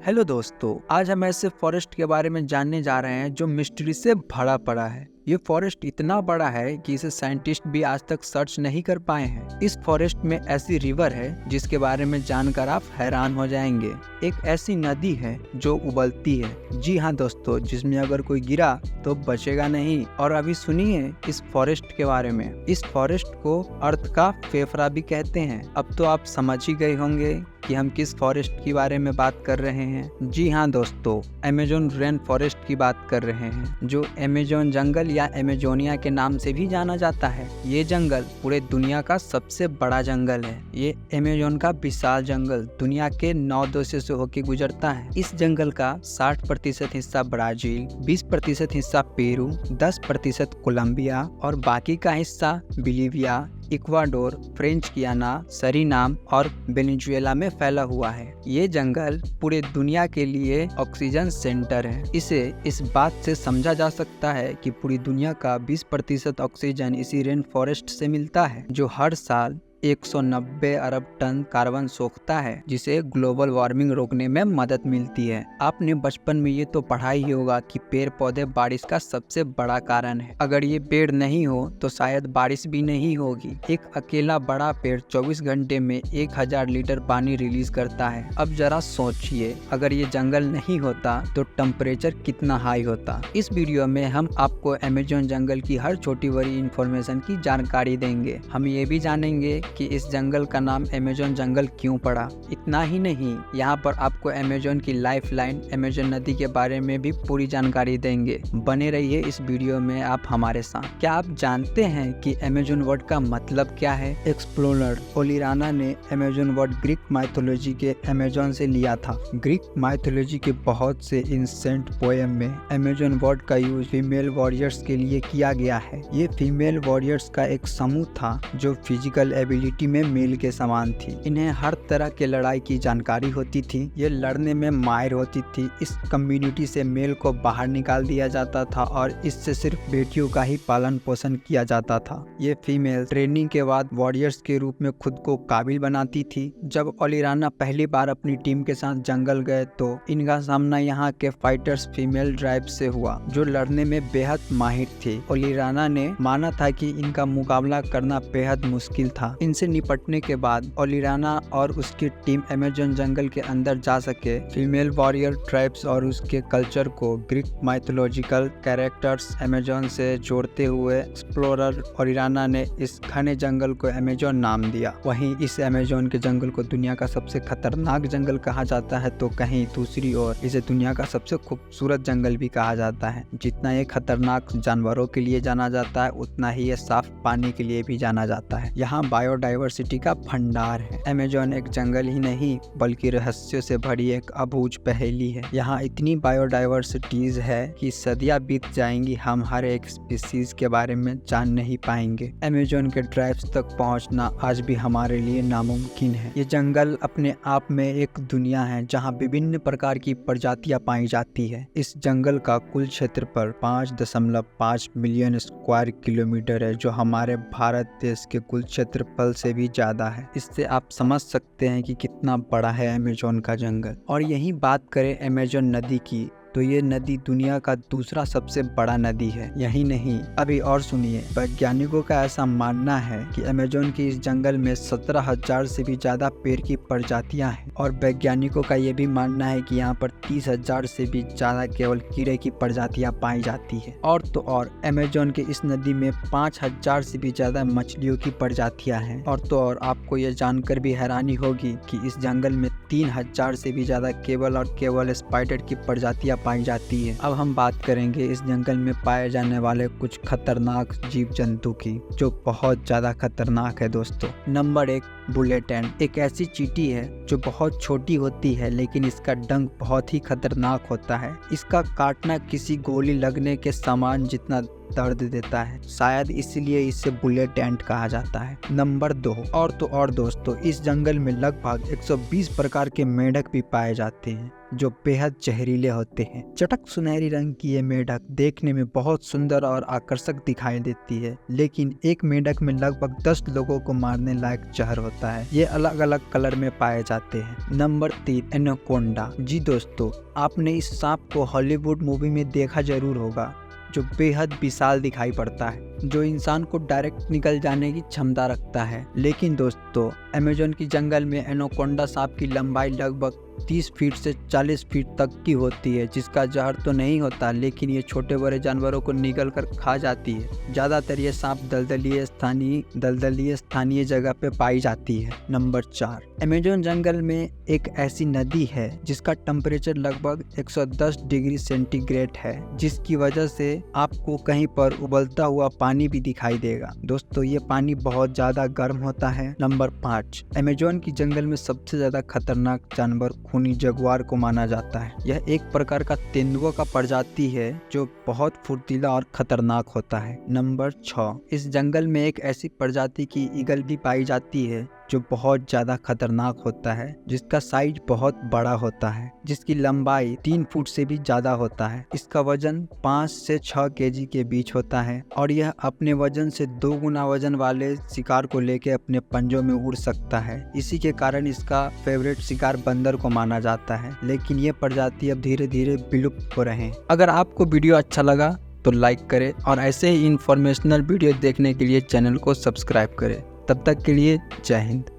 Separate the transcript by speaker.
Speaker 1: Hello दोस्तों, आज हम ऐसे फॉरेस्ट के बारे में जानने जा रहे हैं जो मिस्ट्री से भरा पड़ा है। ये फॉरेस्ट इतना बड़ा है कि इसे साइंटिस्ट भी आज तक सर्च नहीं कर पाए हैं। इस फॉरेस्ट में ऐसी रिवर है जिसके बारे में जानकर आप हैरान हो जाएंगे। एक ऐसी नदी है जो उबलती है, जी हाँ दोस्तों, जिसमें अगर कोई गिरा तो बचेगा नहीं। और अभी सुनिए इस फॉरेस्ट के बारे में। इस फॉरेस्ट को अर्थ का फेफड़ा भी कहते हैं। अब तो आप समझ ही गए होंगे कि हम किस फॉरेस्ट के बारे में बात कर रहे हैं। जी हाँ दोस्तों, अमेज़न रेन फॉरेस्ट की बात कर रहे हैं, जो अमेज़न जंगल या अमेजोनिया के नाम से भी जाना जाता है। ये जंगल पूरे दुनिया का सबसे बड़ा जंगल है। ये अमेज़न का विशाल जंगल दुनिया के 9 देशों से होकर गुजरता है। इस जंगल का 60% हिस्सा ब्राजील, 20% हिस्सा पेरू, 10% कोलंबिया और बाकी का हिस्सा बोलिविया, इक्वाडोर, फ्रेंच गियाना, सरीनाम और वेनेजुएला में फैला हुआ है। ये जंगल पूरे दुनिया के लिए ऑक्सीजन सेंटर है। इसे इस बात से समझा जा सकता है कि पूरी दुनिया का 20% ऑक्सीजन इसी रेन फॉरेस्ट से मिलता है, जो हर साल 190 अरब टन कार्बन सोखता है, जिसे ग्लोबल वार्मिंग रोकने में मदद मिलती है। आपने बचपन में ये तो पढ़ा ही होगा कि पेड़ पौधे बारिश का सबसे बड़ा कारण है। अगर ये पेड़ नहीं हो तो शायद बारिश भी नहीं होगी। एक अकेला बड़ा पेड़ 24 घंटे में 1000 लीटर पानी रिलीज करता है। अब जरा सोचिए, अगर ये जंगल नहीं होता तो टेम्परेचर कितना हाई होता। इस वीडियो में हम आपको अमेज़न जंगल की हर छोटी बड़ी इंफॉर्मेशन की जानकारी देंगे। हम ये भी जानेंगे कि इस जंगल का नाम अमेज़न जंगल क्यों पड़ा। इतना ही नहीं, यहाँ पर आपको अमेज़न की लाइफलाइन अमेज़न नदी के बारे में भी पूरी जानकारी देंगे। बने रहिए इस वीडियो में आप हमारे साथ। क्या आप जानते हैं कि अमेज़न वर्ड का मतलब क्या है? एक्सप्लोरर ओलिराना ने अमेज़न वर्ड ग्रीक माइथोलॉजी के अमेज़न से लिया था। ग्रीक माइथोलॉजी के बहुत से इंसेंट पोएम में अमेज़न वर्ड का यूज फीमेल वॉरियर्स के लिए किया गया है। ये फीमेल वॉरियर्स का एक समूह था जो फिजिकल एबिलिटी में मेल के समान थी। इन्हें हर तरह के लड़ाई की जानकारी होती थी। ये लड़ने में माहिर होती थी। इस कम्युनिटी से मेल को बाहर निकाल दिया जाता था और इससे सिर्फ बेटियों का ही पालन पोषण किया जाता था। ये फीमेल ट्रेनिंग के बाद वॉरियर्स के रूप में खुद को काबिल बनाती थी। जब ओलिराना पहली बार अपनी टीम के साथ जंगल गए तो इनका सामना यहाँ के फाइटर्स फीमेल ट्राइब से हुआ, जो लड़ने में बेहद माहिर थे। ओलिराना ने माना था कि इनका मुकाबला करना बेहद मुश्किल था। इनसे निपटने के बाद ओलिराना और उसकी टीम अमेज़न जंगल के अंदर जा सके। फीमेल वॉरियर ट्राइब्स और उसके कल्चर को ग्रीक माइथोलॉजिकल कैरेक्टर्स अमेज़न से जोड़ते हुए एक्सप्लोरर ओलिराना ने इस घने जंगल को अमेज़न नाम दिया। वहीं इस अमेज़न के जंगल को दुनिया का सबसे खतरनाक जंगल कहा जाता है, तो कहीं दूसरी ओर इसे दुनिया का सबसे खूबसूरत जंगल भी कहा जाता है। जितना ये खतरनाक जानवरों के लिए जाना जाता है, उतना ही ये साफ पानी के लिए भी जाना जाता है। यहाँ बायोडाइवर्सिटी का भंडार है। अमेज़न एक जंगल ही नहीं बल्कि रहस्यों से भरी एक अबूझ पहेली है। यहाँ इतनी बायोडाइवर्सिटीज है कि सदियां बीत जाएंगी, हम हर एक स्पीसीज के बारे में जान नहीं पाएंगे। अमेज़न के ट्राइब्स तक पहुँचना आज भी हमारे लिए नामुमकिन है। ये जंगल अपने आप में एक दुनिया है जहाँ विभिन्न प्रकार की प्रजातियां पाई जाती है। इस जंगल का कुल क्षेत्रफल 5.5 मिलियन स्क्वायर किलोमीटर है, जो हमारे भारत देश के कुल क्षेत्रफल से भी ज्यादा है। इससे आप समझ सकते हैं कि कितना बड़ा है अमेज़न का जंगल। और यही बात करें अमेज़न नदी की, तो ये नदी दुनिया का दूसरा सबसे बड़ा नदी है। यही नहीं, अभी और सुनिए, वैज्ञानिकों का ऐसा मानना है कि अमेज़न के इस जंगल में 17,000 से भी ज्यादा पेड़ की प्रजातियां हैं। और वैज्ञानिकों का ये भी मानना है कि यहाँ पर 30,000 से भी ज्यादा केवल कीड़े की प्रजातियां पाई जाती है। और तो और अमेज़न के इस नदी में 5,000 से भी ज्यादा मछलियों की प्रजातियां हैं। और तो और आपको ये जानकर भी हैरानी होगी कि इस जंगल में 3,000 से भी ज्यादा केवल और केवल स्पाइडर की प्रजातियां पाई जाती है। अब हम बात करेंगे इस जंगल में पाए जाने वाले कुछ खतरनाक जीव जंतु की, जो बहुत ज्यादा खतरनाक है दोस्तों। नंबर 1, बुलेट एंट। एक ऐसी चींटी है जो बहुत छोटी होती है, लेकिन इसका डंक बहुत ही खतरनाक होता है। इसका काटना किसी गोली लगने के समान जितना दर्द देता है, शायद इसलिए इसे बुलेट एंट कहा जाता है। नंबर 2, और दोस्तों इस जंगल में लगभग 120 प्रकार के मेंढक भी पाए जाते हैं जो बेहद जहरीले होते हैं। चटक सुनहरी रंग की ये मेंढक देखने में बहुत सुंदर और आकर्षक दिखाई देती है, लेकिन एक मेंढक में लगभग 10 लोगों को मारने लायक जहर होता है। ये अलग अलग कलर में पाए जाते हैं। Number 3, anaconda. जी दोस्तों, आपने इस सांप को हॉलीवुड मूवी में देखा जरूर होगा, जो बेहद विशाल दिखाई पड़ता है, जो इंसान को डायरेक्ट निकल जाने की क्षमता रखता है। लेकिन दोस्तों अमेज़न की जंगल में एनाकोंडा सांप की लंबाई लगभग 30 फीट से 40 फीट तक की होती है, जिसका जहर तो नहीं होता, लेकिन ये छोटे बड़े जानवरों को निगल कर खा जाती है। ज्यादातर ये सांप दलदलीय स्थानीय जगह पे पाई जाती है। नंबर 4, अमेज़न जंगल में एक ऐसी नदी है जिसका टेम्परेचर लगभग 110 डिग्री सेंटीग्रेड है, जिसकी वजह से आपको कहीं पर उबलता हुआ पानी भी दिखाई देगा। दोस्तों ये पानी बहुत ज्यादा गर्म होता है। नंबर 5, अमेज़न की जंगल में सबसे ज्यादा खतरनाक जानवर खूनी जगुआर को माना जाता है। यह एक प्रकार का तेंदुआ का प्रजाति है जो बहुत फुर्तीला और खतरनाक होता है। नंबर 6, इस जंगल में एक ऐसी प्रजाति की ईगल भी पाई जाती है जो बहुत ज्यादा खतरनाक होता है, जिसका साइज बहुत बड़ा होता है, जिसकी लंबाई 3 फुट से भी ज्यादा होता है। इसका वजन 5 से 6 केजी के बीच होता है और यह अपने वजन से 2 गुना वजन वाले शिकार को लेकर अपने पंजों में उड़ सकता है। इसी के कारण इसका फेवरेट शिकार बंदर को माना जाता है, लेकिन ये प्रजाति अब धीरे धीरे विलुप्त हो रहे हैं। अगर आपको वीडियो अच्छा लगा तो लाइक करें और ऐसे ही इंफॉर्मेशनल वीडियो देखने के लिए चैनल को सब्सक्राइब करें। तब तक के लिए जय हिंद।